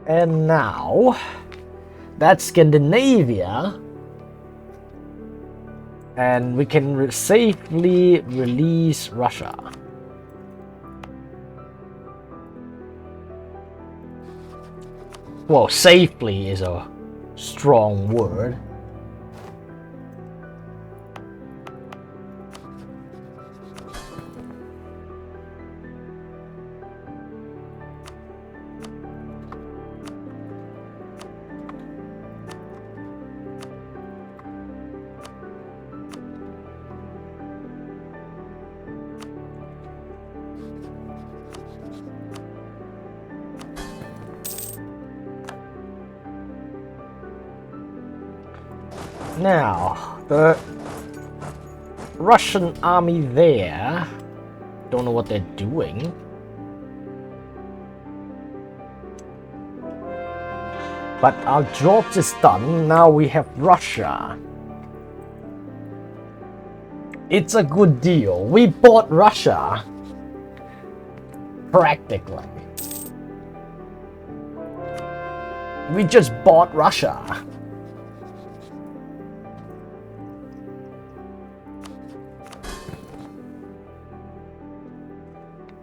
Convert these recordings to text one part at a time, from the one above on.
And now, that's Scandinavia. And we can safely release Russia. Well, safely is a strong word. Now, the Russian army there, don't know what they're doing. But our job is done. Now we have Russia. It's a good deal. We bought Russia. Practically. We just bought Russia.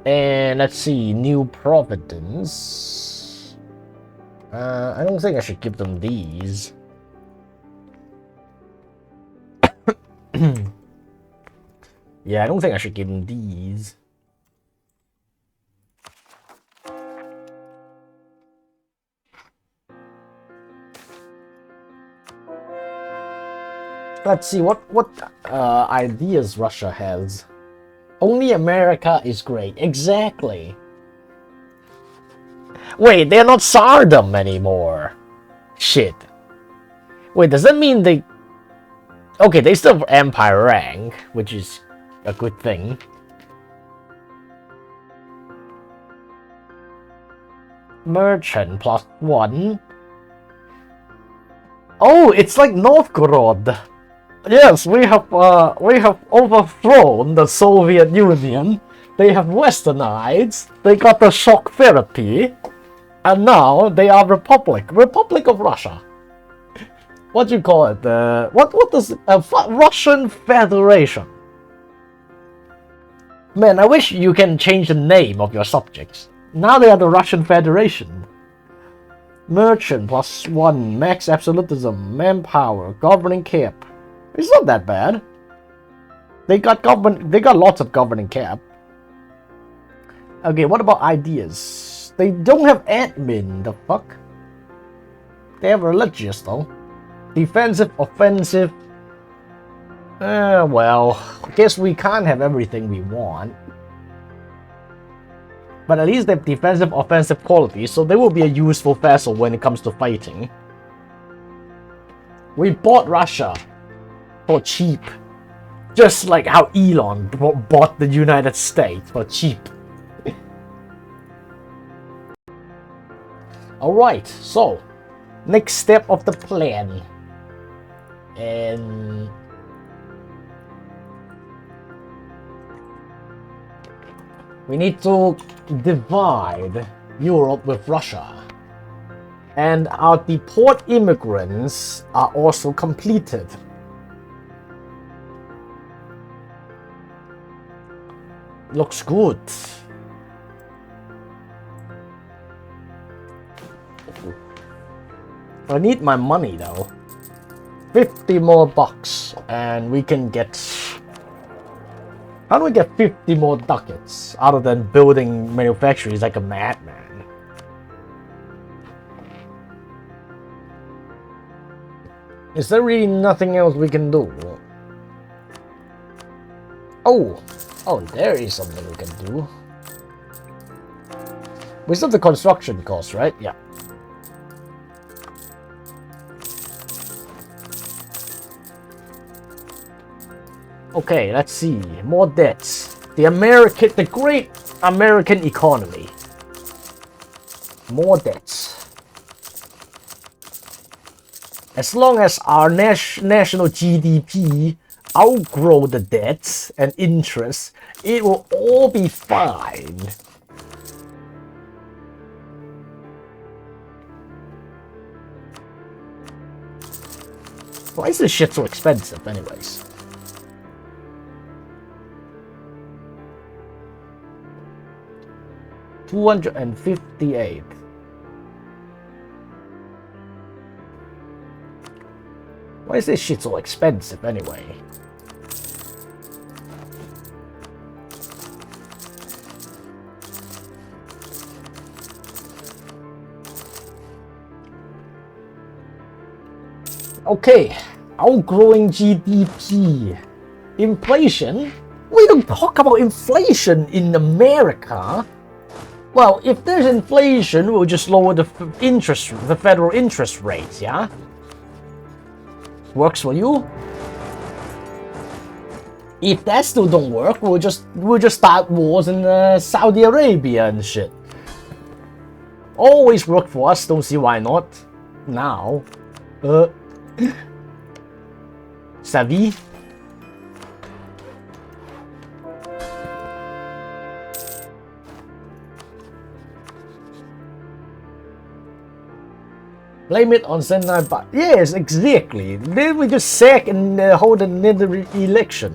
And let's see, New Providence. I don't think I should give them these. Yeah, I don't think I should give them these. Let's see what ideas Russia has. Only America is great. Exactly. Wait, they're not Tsardom anymore. Shit. Wait, does that mean they... Okay, they still have Empire rank, which is a good thing. Merchant +1. Oh, it's like Novgorod. Yes, we have overthrown the Soviet Union. They have westernized. They got the shock therapy, and now they are Republic of Russia. What do you call it? What does Russian Federation? Man, I wish you can change the name of your subjects. Now they are the Russian Federation. Merchant +1, max absolutism, manpower, governing cap. It's not that bad. They got lots of governing cap. Okay, what about ideas? They don't have admin, the fuck? They have religious though. Defensive, offensive. Well, I guess we can't have everything we want. But at least they have defensive, offensive qualities, so they will be a useful vessel when it comes to fighting. We bought Russia for cheap. Just like how Elon bought the United States for cheap. Alright, so next step of the plan. And we need to divide Europe with Russia. And our deport immigrants are also completed. Looks good. I need my money though. 50 more bucks and we can get... How do we get 50 more ducats other than building manufactories like a madman? Is there really nothing else we can do? Oh, there is something we can do. We still have the construction cost, right? Yeah. Okay, let's see. More debts. The great American economy. More debts. As long as our national GDP outgrow the debts and interest, it will all be fine. Why is this shit so expensive, anyways? $258. Why is this shit so expensive, anyway? Okay, outgrowing GDP. Inflation? We don't talk about inflation in America. Well, if there's inflation, we'll just lower the federal interest rates, yeah? Works for you? If that still don't work, we'll just start wars in Saudi Arabia and shit. Always worked for us, don't see why not. Now. Savvy? Blame it on Senate, but yes, exactly. Then we just sack and hold another election.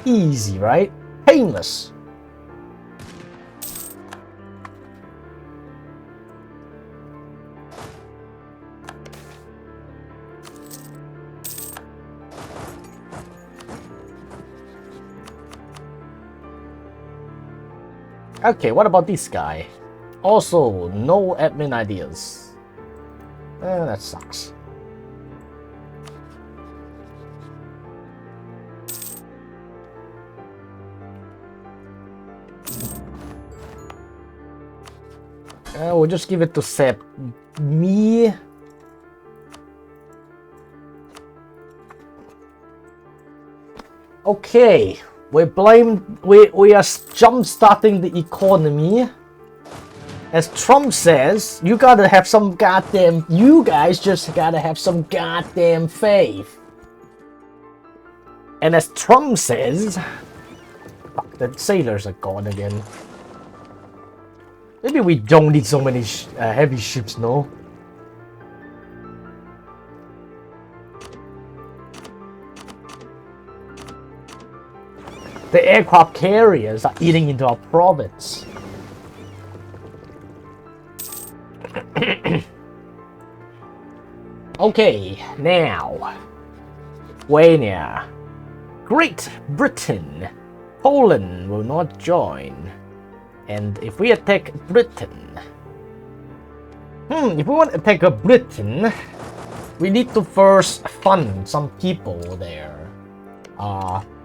Easy, right? Painless. Okay, what about this guy? Also, no admin ideas. That sucks. We'll just give it to Sep. Me. Okay, we are jump-starting the economy. As Trump says, you guys just gotta have some goddamn faith. And as Trump says, fuck, the sailors are gone again. Maybe we don't need so many heavy ships, no? The aircraft carriers are eating into our province. Okay, now. Lithuania. Great Britain. Poland will not join. And if we attack Britain... if we want to attack Britain, we need to first fund some people there.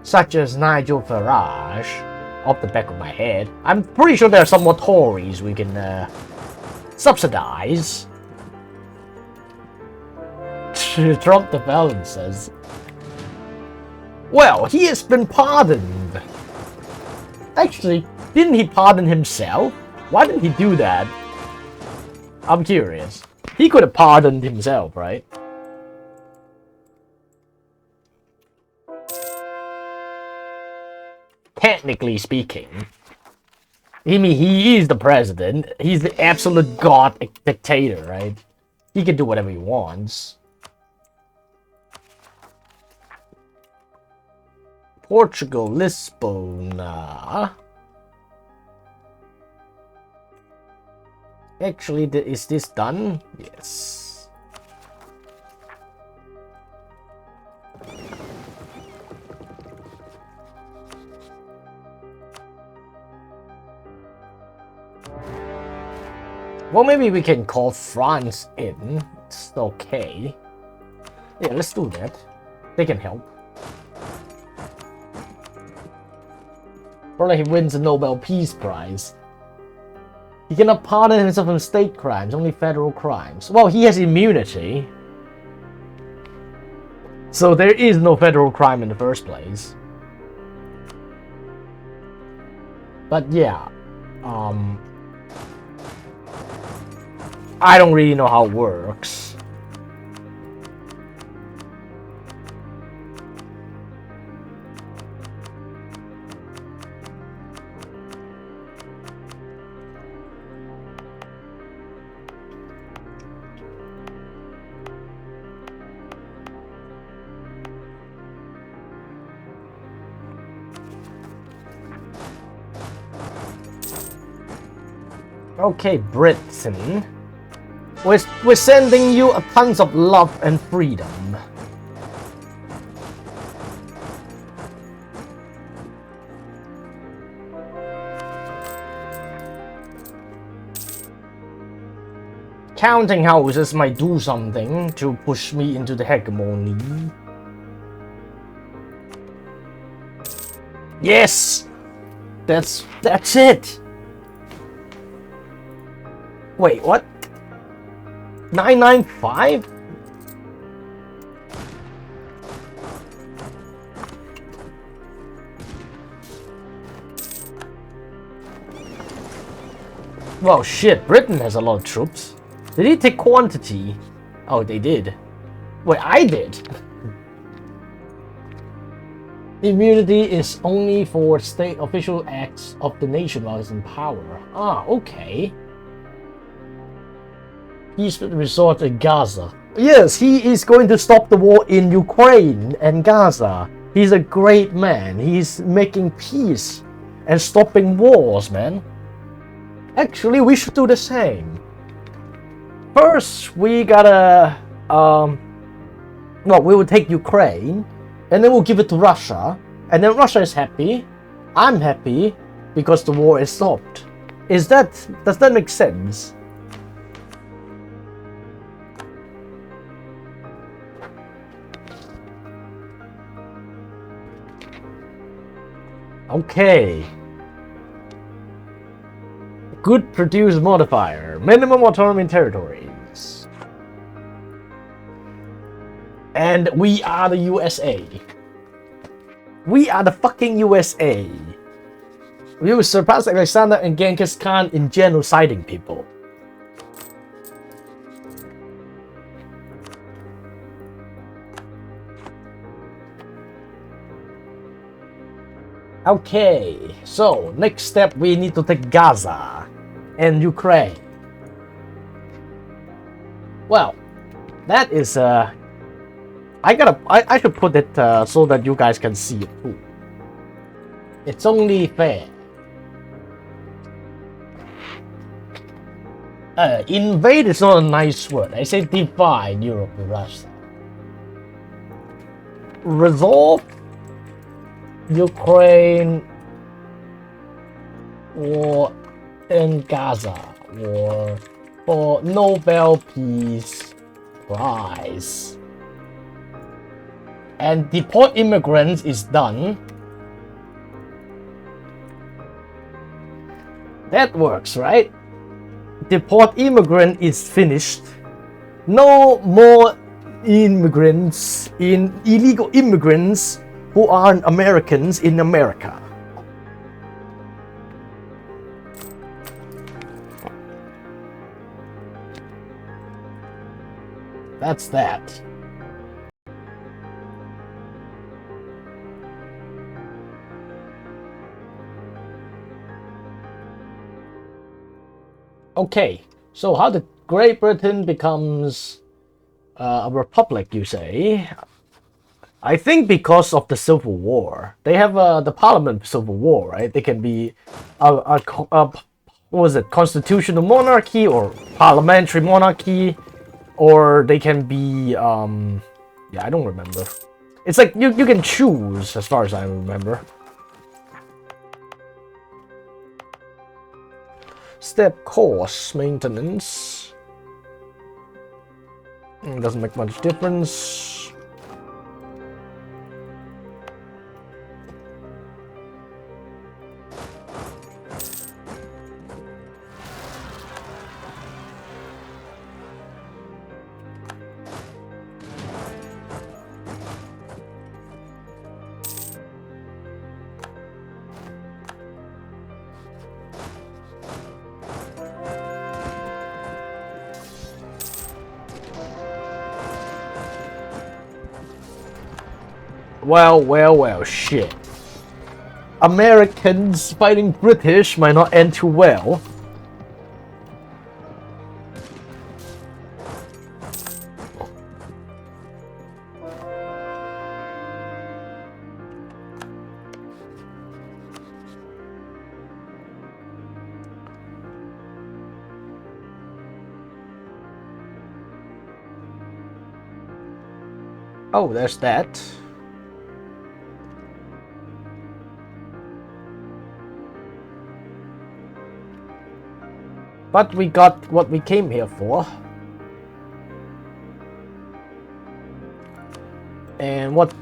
Such as Nigel Farage, off the back of my head. I'm pretty sure there are some more Tories we can subsidize. Trump the Felon says. Well, he has been pardoned. Actually, didn't he pardon himself? Why didn't he do that? I'm curious. He could have pardoned himself, right? Technically speaking. I mean, he is the president. He's the absolute god dictator, right? He can do whatever he wants. Portugal, Lisbon. Actually, is this done? Yes. Well, maybe we can call France in. It's okay. Yeah, let's do that. They can help. Probably he wins the Nobel Peace Prize. He cannot pardon himself from state crimes, only federal crimes. Well, he has immunity. So there is no federal crime in the first place. But yeah, I don't really know how it works. Okay, Britain. We're sending you a tons of love and freedom. Counting houses might do something to push me into the hegemony. Yes! That's it! Wait, what? 995? Well, shit, Britain has a lot of troops. Did he take quantity? Oh, they did. Wait, I did. Immunity is only for state official acts of the nation while it's in power. Ah, okay. He's resort in Gaza. Yes, he is going to stop the war in Ukraine and Gaza. He's a great man. He's making peace and stopping wars, man. Actually, we should do the same. First, we gotta, well, we will take Ukraine, and then we'll give it to Russia, and then Russia is happy. I'm happy because the war is stopped. Does that make sense? Okay. Good produce modifier. Minimum autonomy in territories. And we are the USA. We are the fucking USA. We will surpass Alexander and Genghis Khan in genociding people. Okay, so next step we need to take Gaza and Ukraine. Well, that is I should put it so that you guys can see it too. It's only fair. Invade is not a nice word. I say divide Europe and Russia. Resolve Ukraine war in Gaza war for Nobel Peace Prize. And deport immigrants is done. That works, right? Deport immigrant is finished. No more illegal immigrants who aren't Americans in America. That's that. Okay, so how did Great Britain becomes a republic, you say? I think because of the Civil War. They have the Parliament Civil War, right? They can be what was it, constitutional monarchy or parliamentary monarchy, or they can be yeah, I don't remember. It's like you can choose as far as I remember. Step cost maintenance. Doesn't make much difference. Well, shit. Americans fighting British might not end too well. Oh, there's that. But we got what we came here for. And what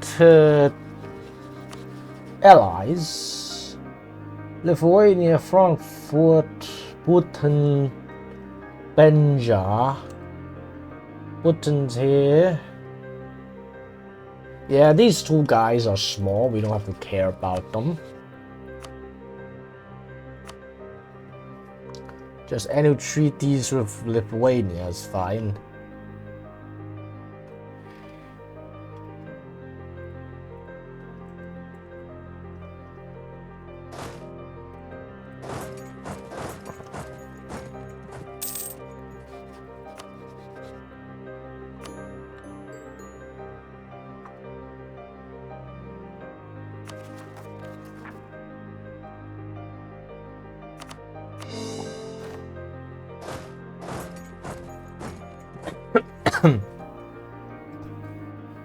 allies? Lithuania, Frankfurt, Bhutan, Benja. Bhutan's here. Yeah, these two guys are small. We don't have to care about them. Just any treaties with Lithuania is fine.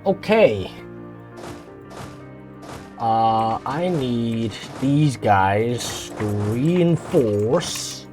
Okay. I need these guys to reinforce.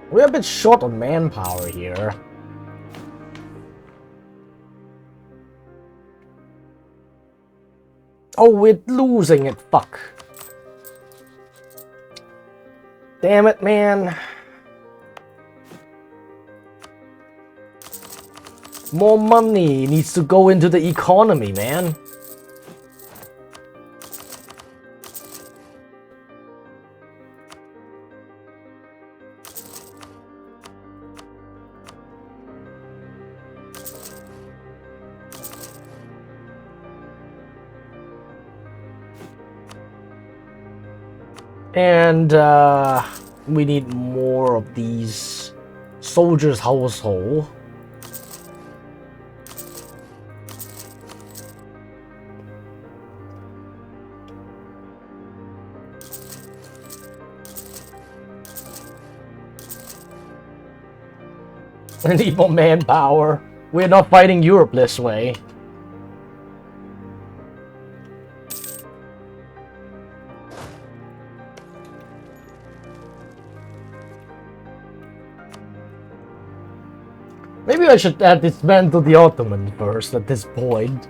We're a bit short on manpower here. Oh, we're losing it, fuck. Damn it, man. More money needs to go into the economy, man. And we need more of these soldiers' household. I need more manpower. We're not fighting Europe this way. Maybe I should add this man to the Ottoman first at this point.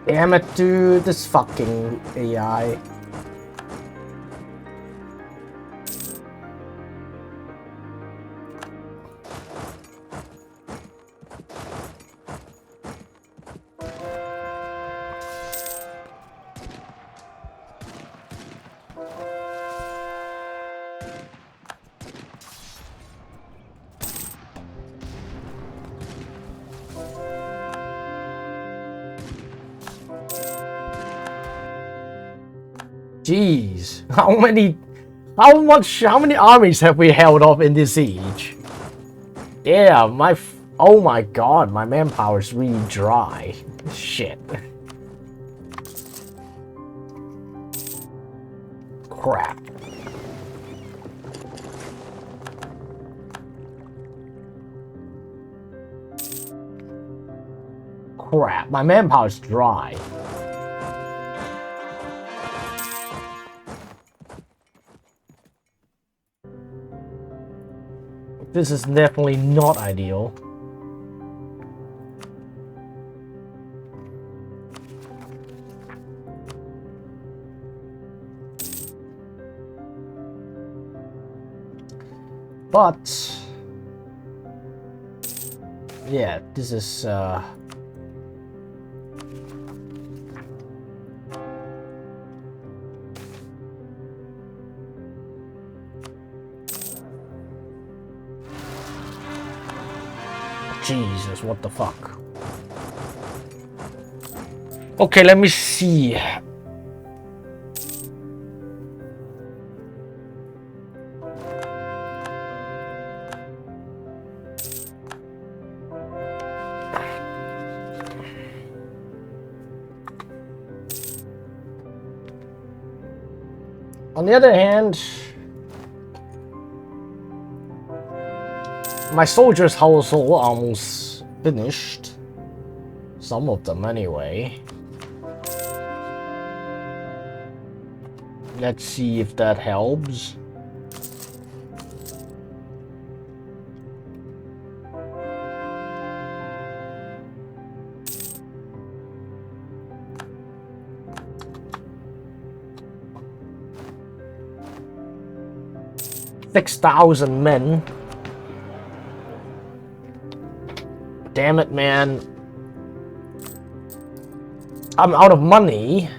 Damn it, dude, this fucking AI. Jeez, how many armies have we held off in this siege? Yeah, oh my god, my manpower's really dry. Shit. Crap. Crap, my manpower's dry. This is definitely not ideal. But yeah, this is Jesus, what the fuck? Okay, let me see. On the other hand, my soldiers' household almost finished. Some of them, anyway. Let's see if that helps. $6,000 men. Damn it, man. I'm out of money.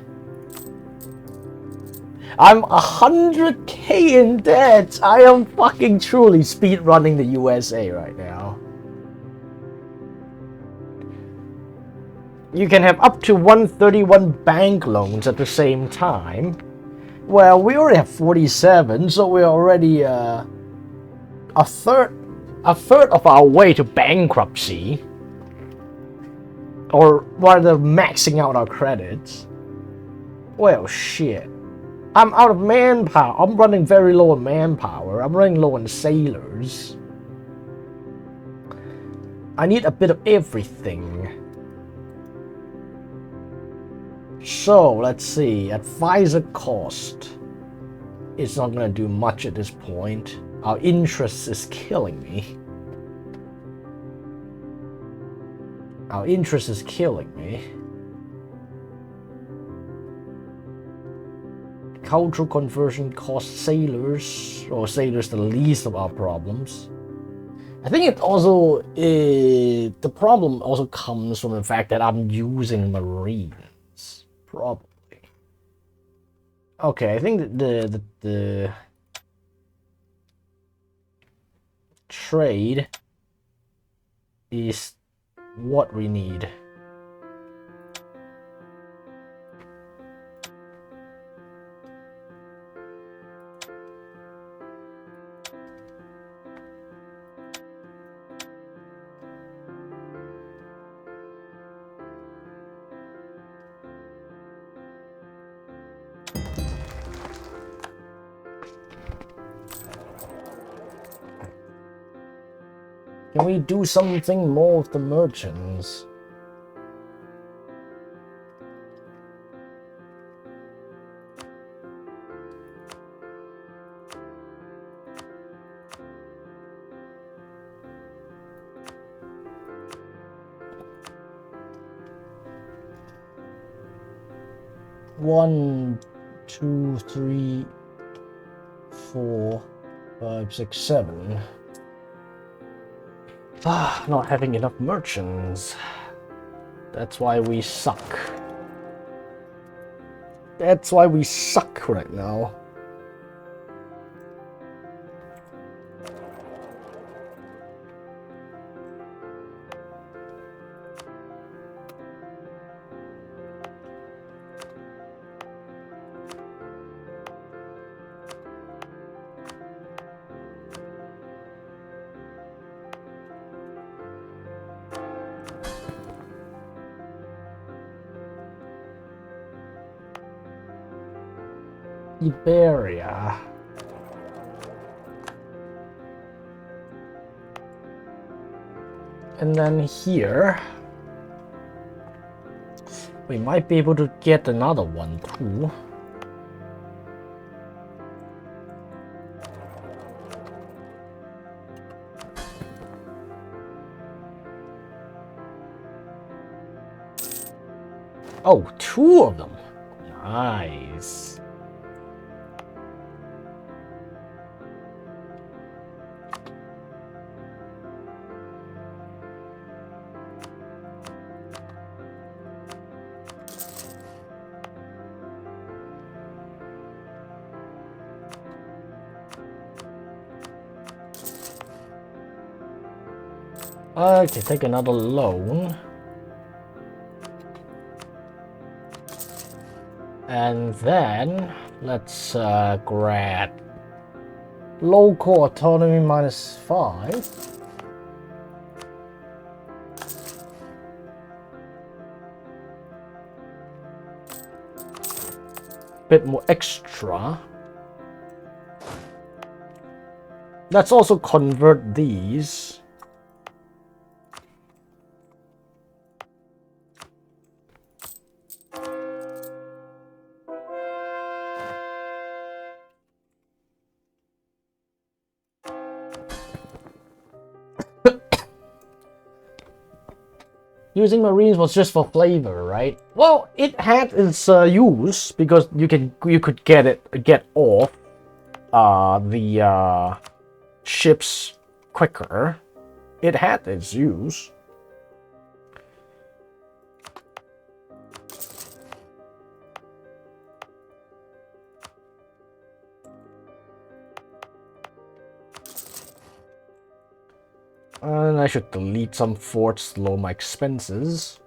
I'm 100k in debt. I am fucking truly speed running the USA right now. You can have up to 131 bank loans at the same time. Well, we already have 47, so we're already a third of our way to bankruptcy. Or rather, maxing out our credits. Well, shit. I'm out of manpower. I'm running very low on manpower. I'm running low on sailors. I need a bit of everything. So, let's see. Advisor cost. It's not going to do much at this point. Our interest is killing me. Our interest is killing me. Cultural conversion costs sailors, or sailors the least of our problems. I think it also, the problem also comes from the fact that I'm using Marines. Probably. Okay, I think that the trade is what we need. Can we do something more with the merchants? One, two, three, 4, 5, 6, 7. Not having enough merchants. That's why we suck. That's why we suck right now. Iberia. And then here, we might be able to get another one too. Oh, 2 of them. Nice. Okay, take another loan. And then let's grab local autonomy -5. Bit more extra. Let's also convert these. Using Marines was just for flavor, right? Well, it had its use because you could get off the ships quicker. It had its use. And I should delete some forts to lower my expenses.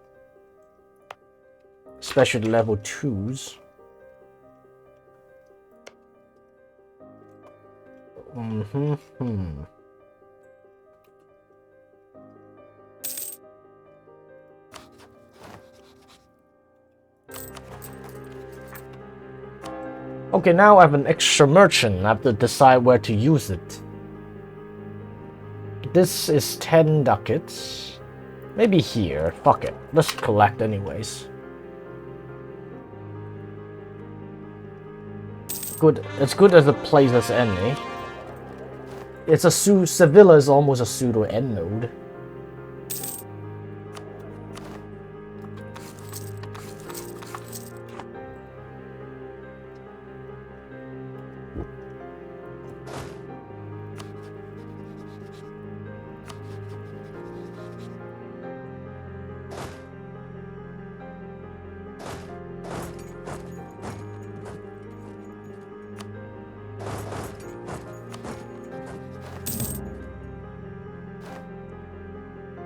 Especially level 2s. Okay, now I have an extra merchant. I have to decide where to use it. This is 10 ducats. Maybe here. Fuck it. Let's collect anyways. Good. As good as a place as any. It's a Sevilla is almost a pseudo end node.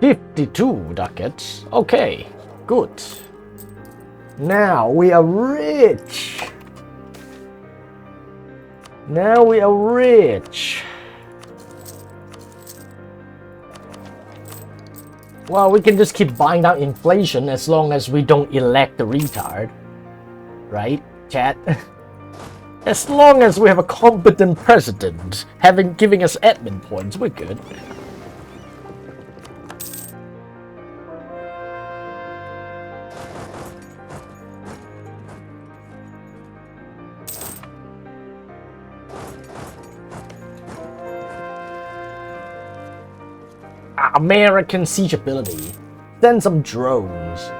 $52 ducats. Okay, good. Now we are rich. Now we are rich. Well, we can just keep buying down inflation as long as we don't elect the retard. Right, chat? As long as we have a competent president giving us admin points, we're good. American siege ability. Send some drones.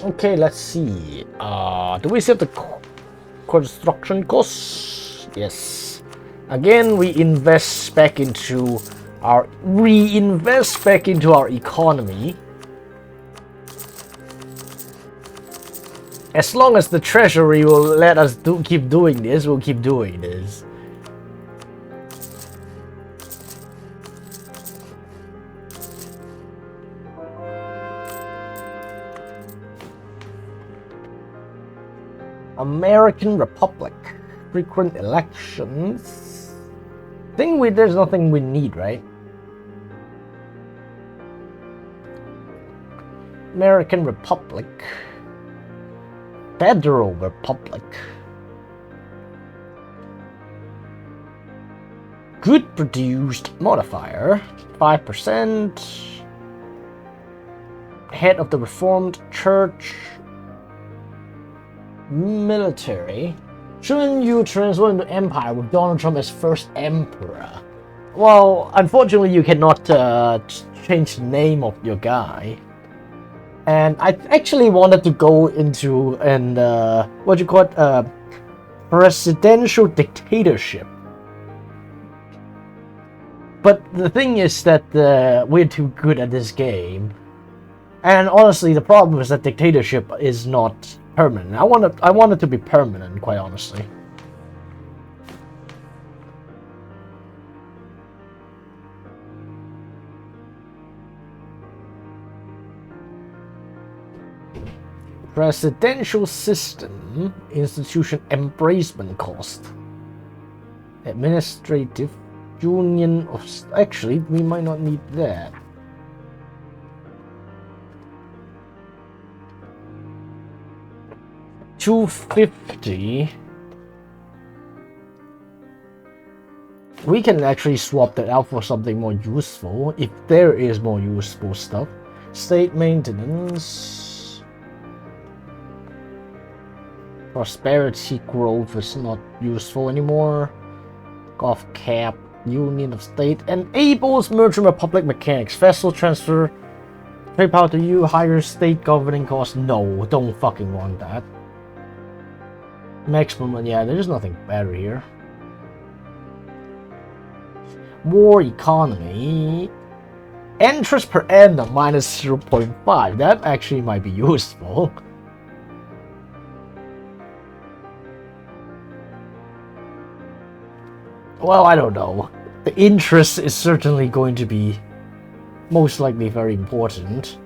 Okay, let's see. Do we save the construction costs? Yes. Again, we reinvest back into our economy. As long as the treasury will let us keep doing this, we'll keep doing this. American Republic. Frequent elections. There's nothing we need, right? American Republic. Federal Republic. Good produced modifier. 5%. Head of the Reformed Church. Military. Shouldn't you transfer into Empire with Donald Trump as first emperor? Well, unfortunately, you cannot change the name of your guy. And I actually wanted to go into presidential dictatorship. But the thing is that we're too good at this game. And honestly, the problem is that dictatorship is not permanent. I want it to be permanent, quite honestly. Presidential system institution embracement cost. Administrative union of... Actually, we might not need that. $250. We can actually swap that out for something more useful, if there is more useful stuff. State maintenance. Prosperity growth is not useful anymore. Golf cap. Union of State. Enables merchant republic mechanics. Vessel transfer. Trade power to you. Higher state governing costs. No, don't fucking want that. Maximum, yeah, there's nothing better here. More economy. Interest per annum minus 0.5. That actually might be useful. Well, I don't know. The interest is certainly going to be most likely very important.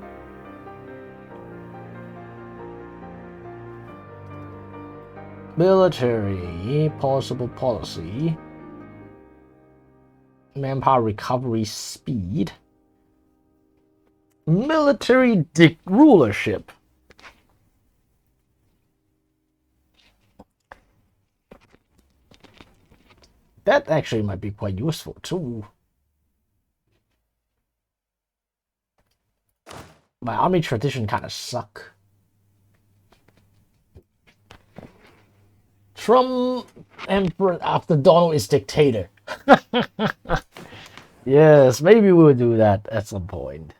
Military, possible policy. Manpower recovery speed. Military rulership. That actually might be quite useful too. My army tradition kind of suck. Trump Emperor after Donald is dictator. Yes, maybe we'll do that at some point.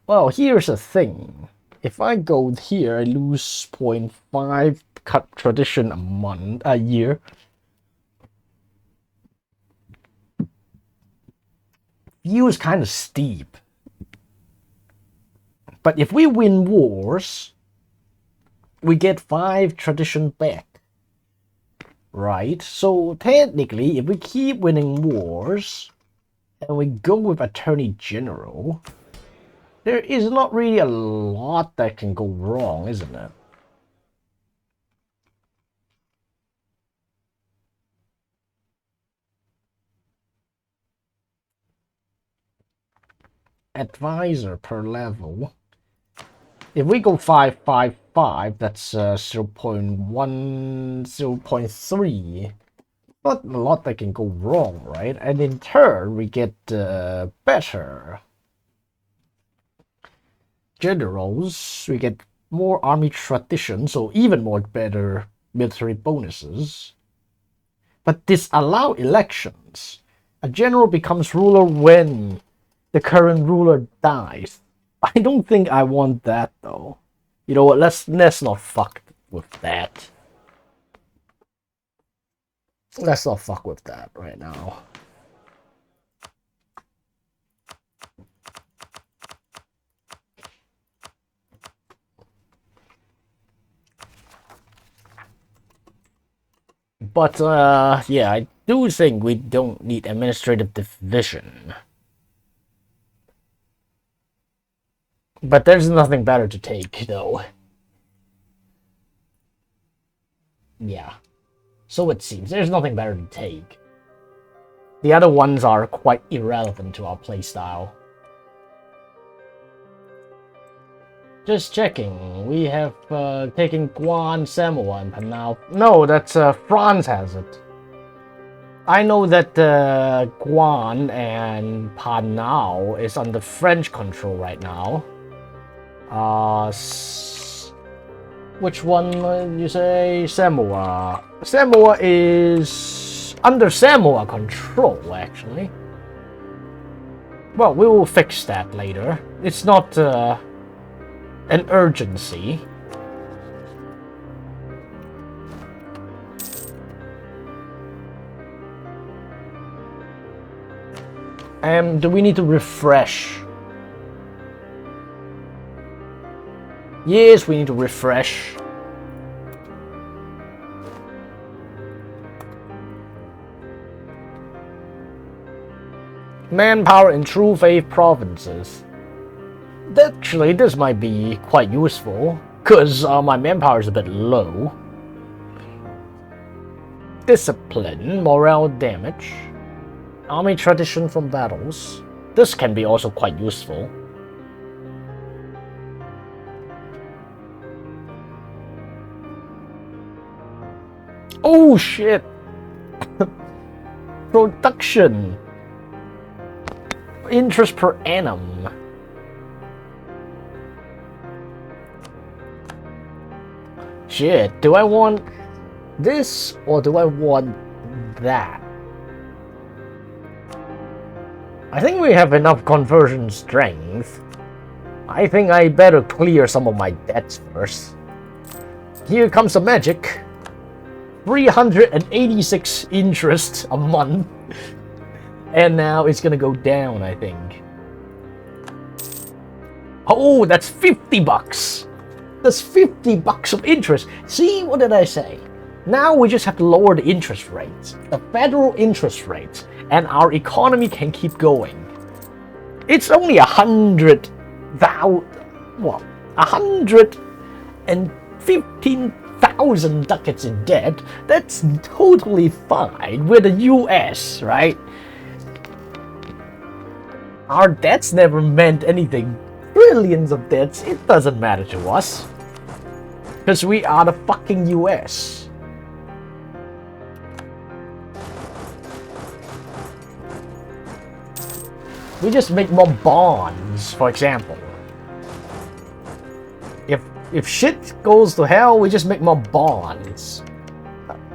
Well, here's the thing. If I go here, I lose 0.5 cut tradition a year. Feels kind of steep. But if we win wars, we get 5 tradition back. Right? So technically, if we keep winning wars, and we go with Attorney General, there is not really a lot that can go wrong, isn't it? Advisor per level. If we go 555, that's 0.1, 0.3. Not a lot that can go wrong, right? And in turn, we get better generals. We get more army tradition, so even more better military bonuses. But disallow elections. A general becomes ruler when the current ruler dies. I don't think I want that though. You know what? Let's not fuck with that. Let's not fuck with that right now. But yeah, I do think we don't need administrative division. But there's nothing better to take, though. Yeah. So it seems. There's nothing better to take. The other ones are quite irrelevant to our playstyle. Just checking. We have taken Guan, Samoa, and Panau. No, that's France has it. I know that Guan and Panau is under French control right now. Which one you say? Samoa. Samoa is under Samoa control, actually. Well, we will fix that later. It's not an urgency. Do we need to refresh? Yes, we need to refresh. Manpower in True Faith provinces. Actually, this might be quite useful, because my manpower is a bit low. Discipline, morale damage, army tradition from battles. This can be also quite useful. Oh shit! Production. Interest per annum. Shit, do I want this or do I want that? I think we have enough conversion strength. I think I better clear some of my debts first. Here comes the magic. 386 interest a month. And now it's gonna go down, I think. Oh, that's 50 bucks. That's 50 bucks of interest. See, what did I say? Now we just have to lower the interest rates, the federal interest rates, and our economy can keep going. It's only 115,000 ducats in debt. That's totally fine. We're the US, right? Our debts never meant anything. Trillions of debts, it doesn't matter to us. Because we are the fucking US. We just make more bonds, for example. If shit goes to hell, we just make more bonds.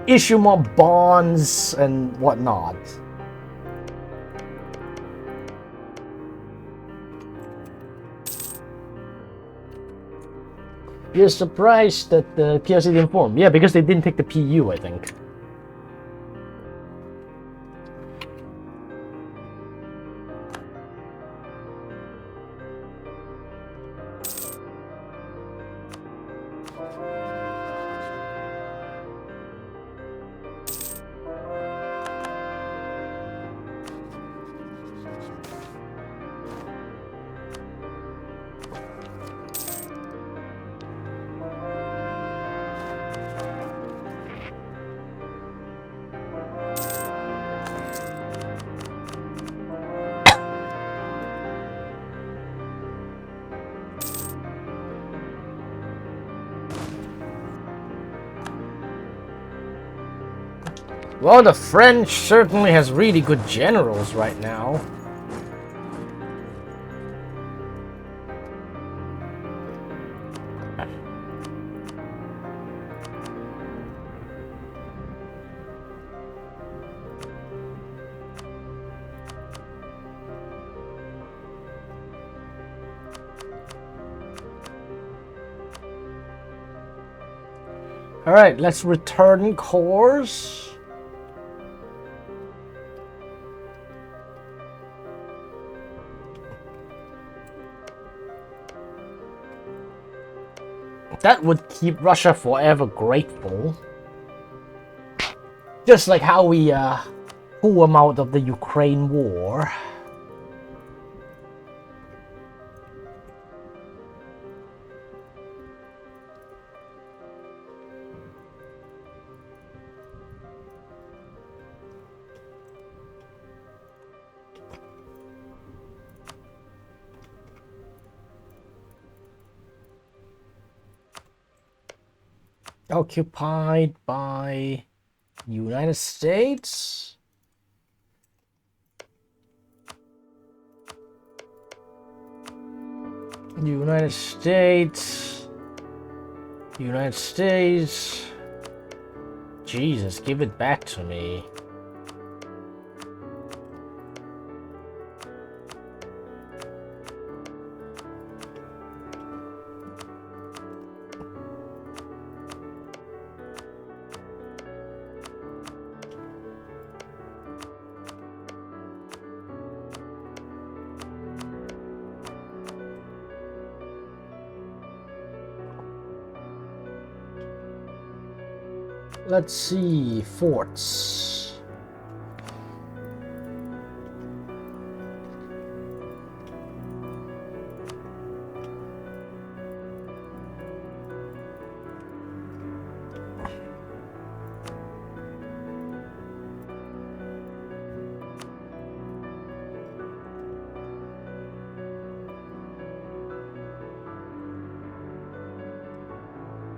Issue more bonds and whatnot. You're surprised that the PLC didn't form? Yeah, because they didn't take the PU, I think. Well, the French certainly has really good generals right now. Alright, let's return course. That would keep Russia forever grateful. Just like how we pull them out of the Ukraine war. Occupied by United States. United States. United States. Jesus, give it back to me. Let's see, forts.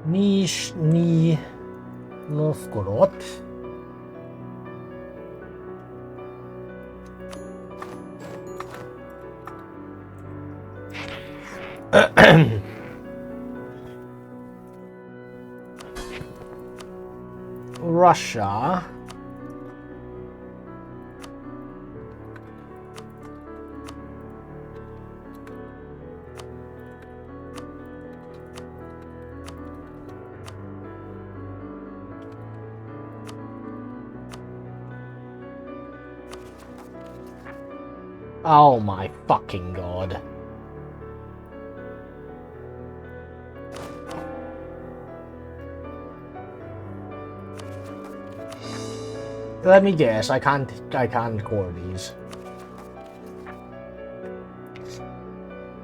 Nizhny Novgorod. Russia. Oh my fucking god. Let me guess, I can't core these.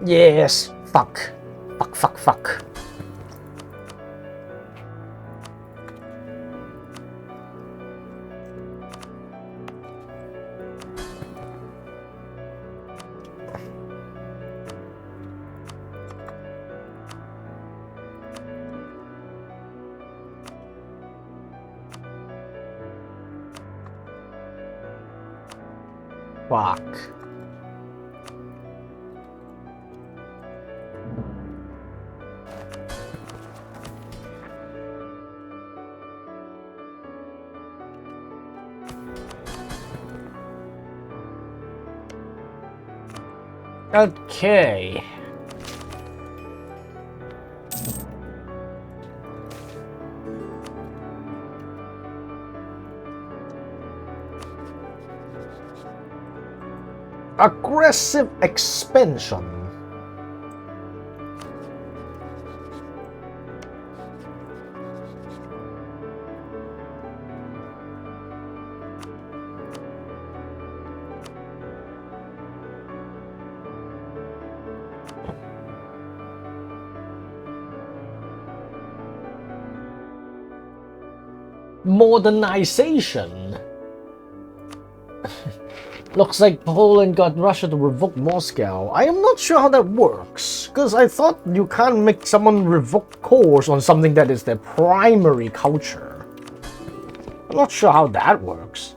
Yes, fuck. Fuck. Fuck. Okay. Aggressive expansion. Modernization. Looks like Poland got Russia to revoke Moscow. I am not sure how that works, because I thought you can't make someone revoke cores on something that is their primary culture. I'm not sure how that works.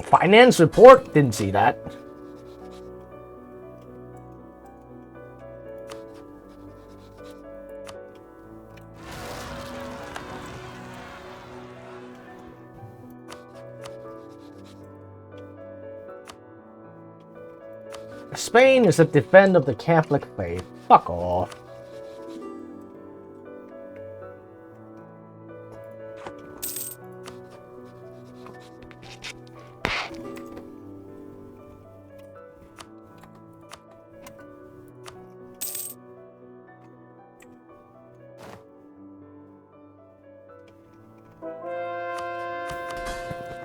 Finance report? Didn't see that. Spain is a defender of the Catholic faith. Fuck off.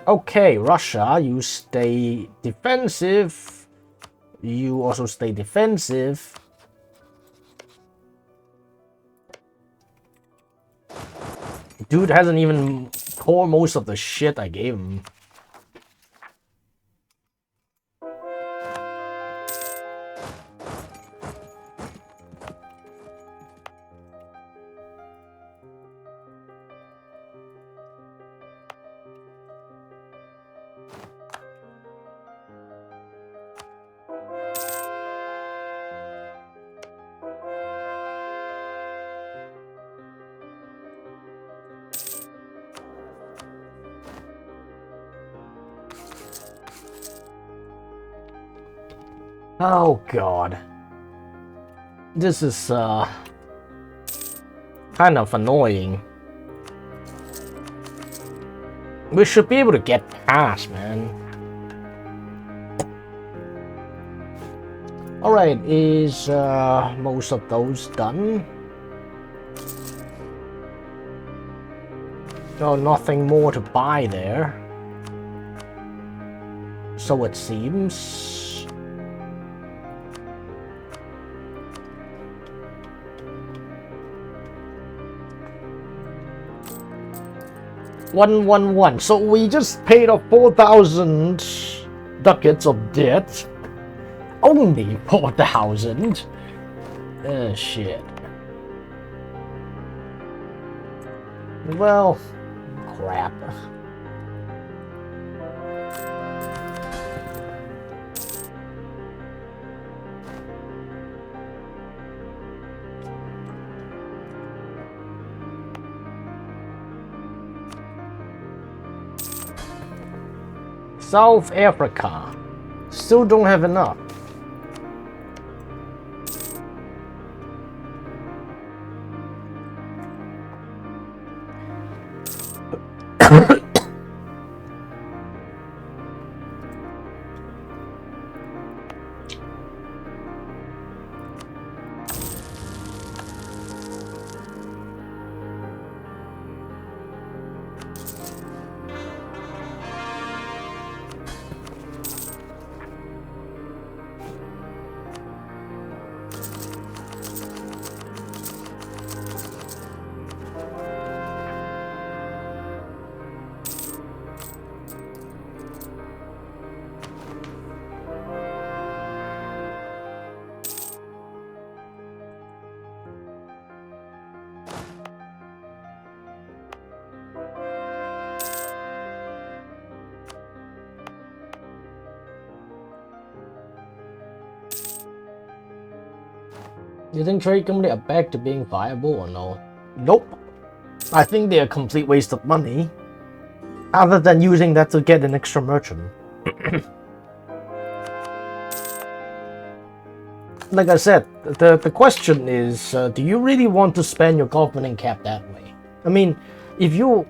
Okay, Russia, you stay defensive. You also stay defensive. Dude hasn't even core most of the shit I gave him. Oh god. This is kind of annoying. We should be able to get past, man. Alright, is most of those done? Oh, nothing more to buy there. So it seems. $111. So we just paid off 4,000 ducats of debt. Only 4,000. Shit. Well, crap. South Africa. Still don't have enough. You think trade company are back to being viable or no? Nope. I think they're a complete waste of money. Other than using that to get an extra merchant. Like I said, the question is, do you really want to spend your governing cap that way? I mean, if you...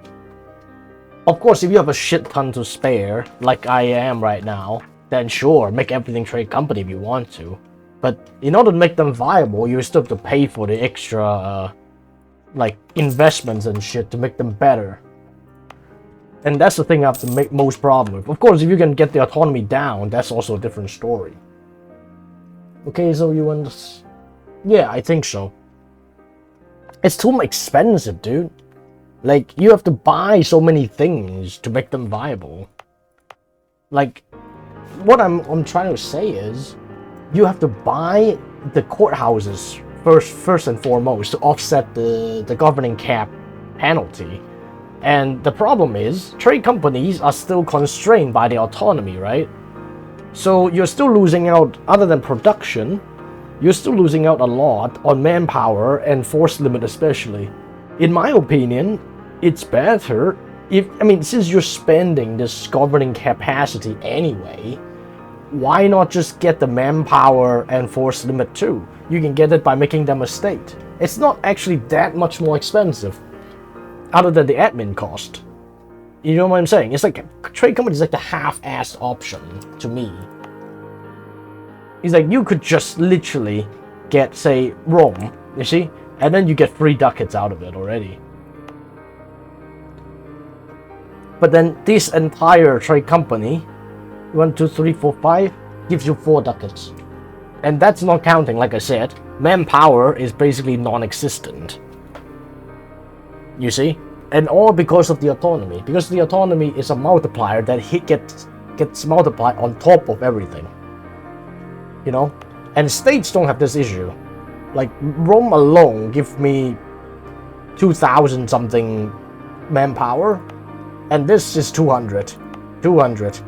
Of course, if you have a shit ton to spare, like I am right now, then sure, make everything trade company if you want to. But in order to make them viable, you still have to pay for the extra, like, investments and shit to make them better. And that's the thing I have to make most problem with. Of course, if you can get the autonomy down, that's also a different story. Okay, so you want... Yeah, I think so. It's too expensive, dude. Like, you have to buy so many things to make them viable. Like, what I'm trying to say is, you have to buy the courthouses first and foremost to offset the governing cap penalty. And the problem is, trade companies are still constrained by the autonomy, right? So you're still losing out, other than production, you're still losing out a lot on manpower and force limit especially. In my opinion, it's better if, I mean, since you're spending this governing capacity anyway, why not just get the manpower and force limit too? You can get it by making them a state. It's not actually that much more expensive, other than the admin cost. You know what I'm saying? It's like, trade company is like the half-assed option to me. It's like, you could just literally get, say, Rome, you see? And then you get 3 ducats out of it already. But then this entire trade company, 1, 2, 3, 4, 5, gives you 4 ducats. And that's not counting, like I said, manpower is basically non-existent. You see? And all because of the autonomy. Because the autonomy is a multiplier that gets multiplied on top of everything. You know? And states don't have this issue. Like, Rome alone gives me 2,000 something manpower. And this is 200. 200.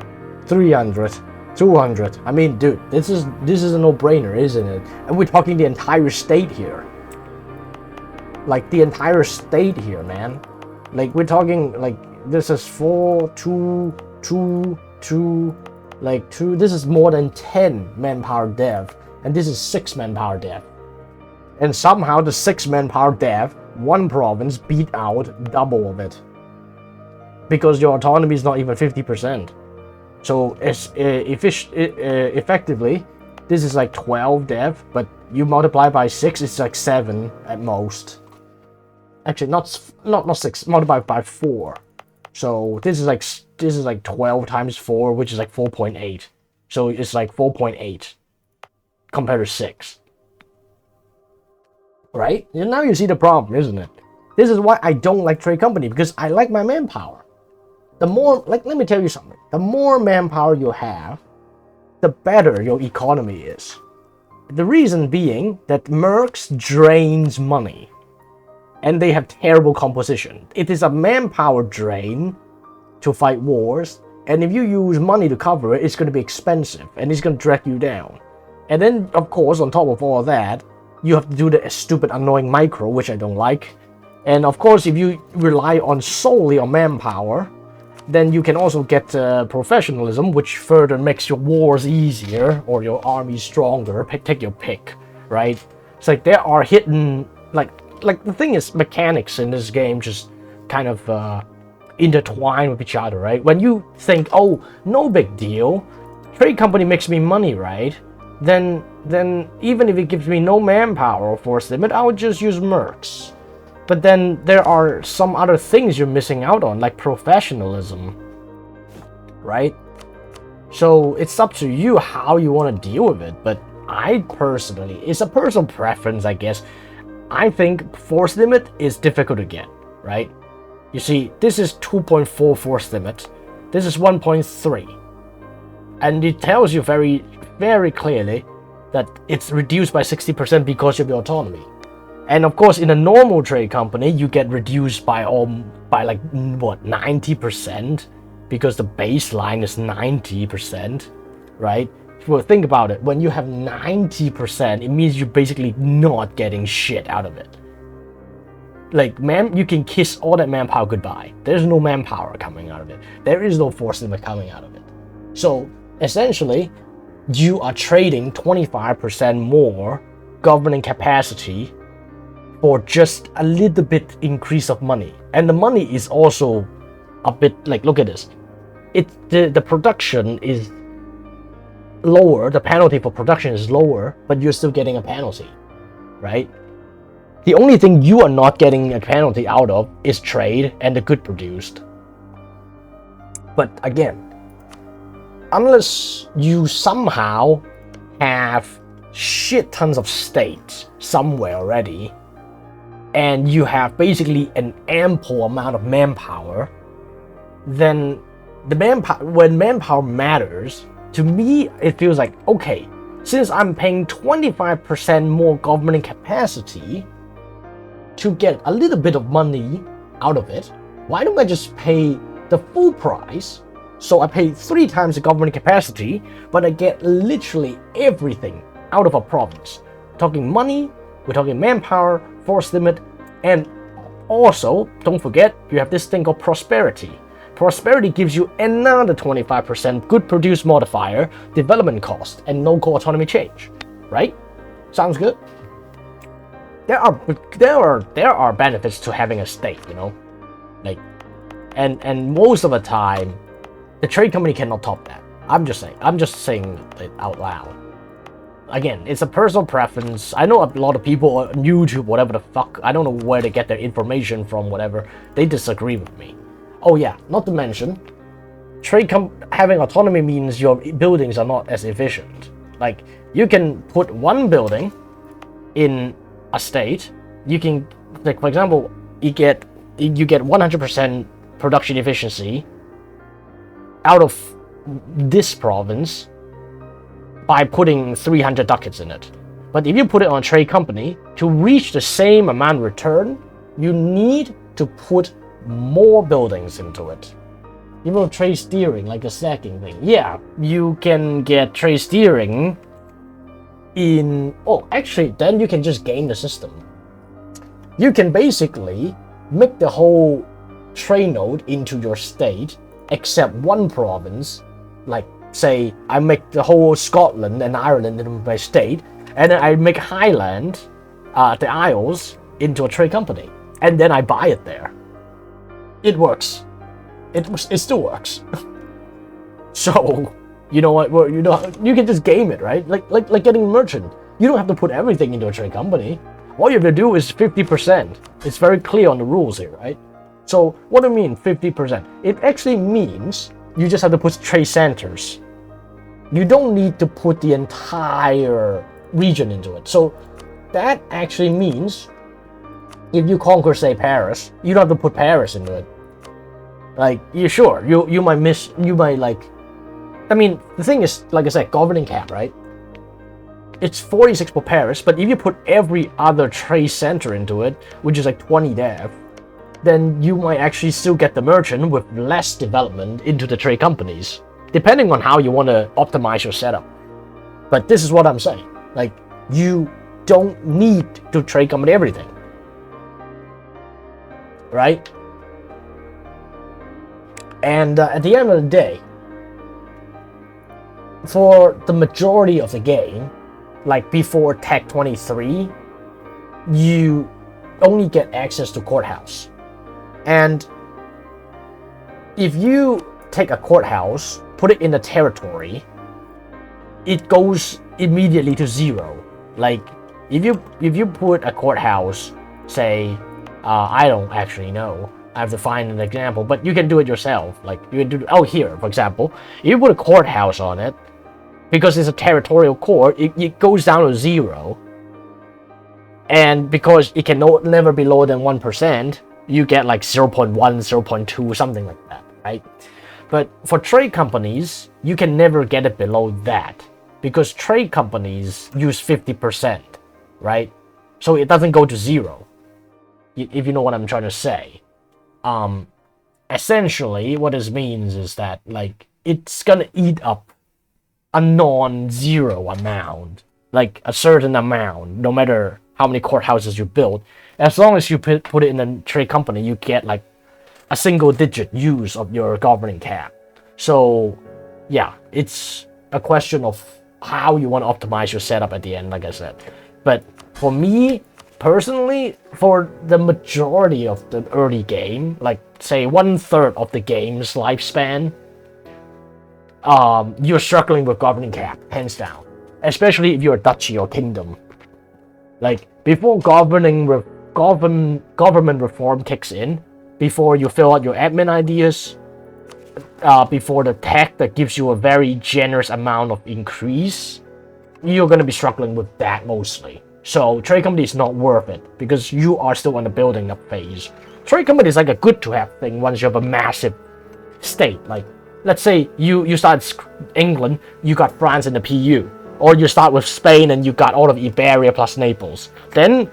300. 200. I mean, dude, this is a no-brainer, isn't it? And we're talking the entire state here. Like, the entire state here, man. Like, we're talking, like, this is 4, 2, 2, 2, like 2. This is more than 10 manpower dev. And this is 6 manpower dev. And somehow the 6 manpower dev, one province beat out double of it. Because your autonomy is not even 50%. So it's effectively, this is like 12 dev, but you multiply by 6, it's like 7 at most. actually not 6, multiplied by 4. So this is like 12 times 4, which is like 4.8. So it's like 4.8 compared to 6. Right? And now you see the problem, isn't it? This is why I don't like trade company, because I like my manpower. The more, like, let me tell you something. The more manpower you have, the better your economy is. The reason being that mercs drains money. And they have terrible composition. It is a manpower drain to fight wars. And if you use money to cover it, it's going to be expensive. And it's going to drag you down. And then, of course, on top of all of that, you have to do the stupid annoying micro, which I don't like. And of course, if you rely solely on manpower, then you can also get professionalism, which further makes your wars easier or your army stronger. Take your pick, right? It's like there are hidden, like the thing is, mechanics in this game just kind of intertwine with each other, right? When you think, oh, no big deal, trade company makes me money, right? Then even if it gives me no manpower or force limit, I would just use mercs. But then there are some other things you're missing out on, like professionalism, right? So it's up to you how you want to deal with it. But I personally, it's a personal preference, I guess. I think force limit is difficult to get, right? You see, this is 2.4 force limit. This is 1.3. And it tells you very, very clearly that it's reduced by 60% because of your autonomy. And of course, in a normal trade company, you get reduced by like what, 90%, because the baseline is 90%, right? Well, think about it. When you have 90%, it means you're basically not getting shit out of it. Like, you can kiss all that manpower goodbye. There's no manpower coming out of it. There is no force limit coming out of it. So essentially, you are trading 25% more governing capacity for just a little bit increase of money. And the money is also a bit, like, look at this. The production is lower, the penalty for production is lower, but you're still getting a penalty, right? The only thing you are not getting a penalty out of is trade and the good produced. But again, unless you somehow have shit tons of states somewhere already, and you have basically an ample amount of manpower, then when manpower matters, to me, it feels like, okay, since I'm paying 25% more governing capacity to get a little bit of money out of it, why don't I just pay the full price? So I pay 3 times the governing capacity, but I get literally everything out of a province. We're talking money, we're talking manpower, force limit, and also, don't forget, you have this thing called prosperity. Prosperity gives you another 25% good produce modifier, development cost, and local autonomy change, right? Sounds good? There are benefits to having a state, you know, like, and most of the time, the trade company cannot top that. I'm just saying it out loud. Again, it's a personal preference. I know a lot of people on YouTube, whatever the fuck, I don't know where they get their information from, whatever, they disagree with me. Oh yeah, not to mention, having autonomy means your buildings are not as efficient. Like, you can put one building in a state, you can, like, for example, you get 100% production efficiency out of this province by putting 300 ducats in it. But if you put it on a trade company, to reach the same amount of return, you need to put more buildings into it. You know, trade steering, like a stacking thing. Yeah, you can get trade steering in... Oh, actually, then you can just game the system. You can basically make the whole trade node into your state, except one province. Like, say, I make the whole Scotland and Ireland into my state, and then I make Highland, the Isles, into a trade company. And then I buy it there. It works. It still works. So, you know what? Well, you know, you can just game it, right? Like getting merchant. You don't have to put everything into a trade company. All you have to do is 50%. It's very clear on the rules here, right? So what do you mean 50%? It actually means you just have to put trade centers. You don't need to put the entire region into it. So that actually means if you conquer, say, Paris, you don't have to put Paris into it. Like, you might like, I mean, the thing is, like I said, governing cap, right? It's 46 for Paris, but if you put every other trade center into it, which is like 20 dev, then you might actually still get the merchant with less development into the trade companies, depending on how you want to optimize your setup. But this is what I'm saying. Like, you don't need to trade company everything. Right? And at the end of the day, for the majority of the game, like before Tech 23, you only get access to courthouse. And if you take a courthouse, put it in a territory, it goes immediately to 0. Like, if you put a courthouse, say, I don't actually know, I have to find an example, but you can do it yourself. Like, you can do, oh, here, for example, if you put a courthouse on it, because it's a territorial court, it goes down to 0. And because it can never be lower than 1%, you get like 0.1, 0.2, something like that, right? But for trade companies, you can never get it below that, because trade companies use 50%, right? So it doesn't go to 0, if you know what I'm trying to say. Essentially, what this means is that, like, it's gonna eat up a non-zero amount, like a certain amount, no matter how many courthouses you build. As long as you put it in a trade company, you get like a single-digit use of your governing cap. So, yeah, it's a question of how you want to optimize your setup at the end, like I said. But for me, personally, for the majority of the early game, like say 1/3 of the game's lifespan, you're struggling with governing cap, hands down. Especially if you're a duchy or kingdom. Like, before government reform kicks in, before you fill out your admin ideas, before the tech that gives you a very generous amount of increase, you're going to be struggling with that mostly. So trade company is not worth it, because you are still in the building up phase. Trade company is like a good to have thing once you have a massive state. Like, let's say you start England, you got France in the PU. Or you start with Spain and you got all of Iberia plus Naples. Then,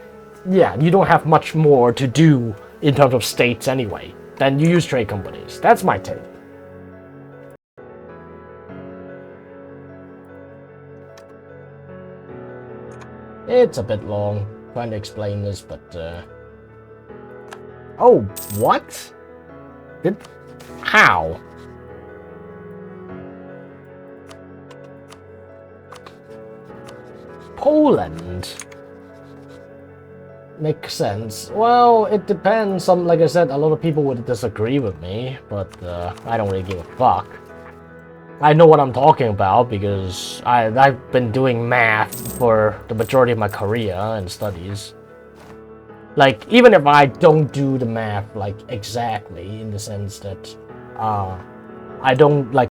yeah, you don't have much more to do in terms of states anyway. Then you use trade companies. That's my take. It's a bit long trying to explain this, but oh, what? How? Poland makes sense. Well, it depends. Like I said, a lot of people would disagree with me, but I don't really give a fuck. I know what I'm talking about because I've been doing math for the majority of my career and studies. Like, even if I don't do the math like exactly, in the sense that I don't like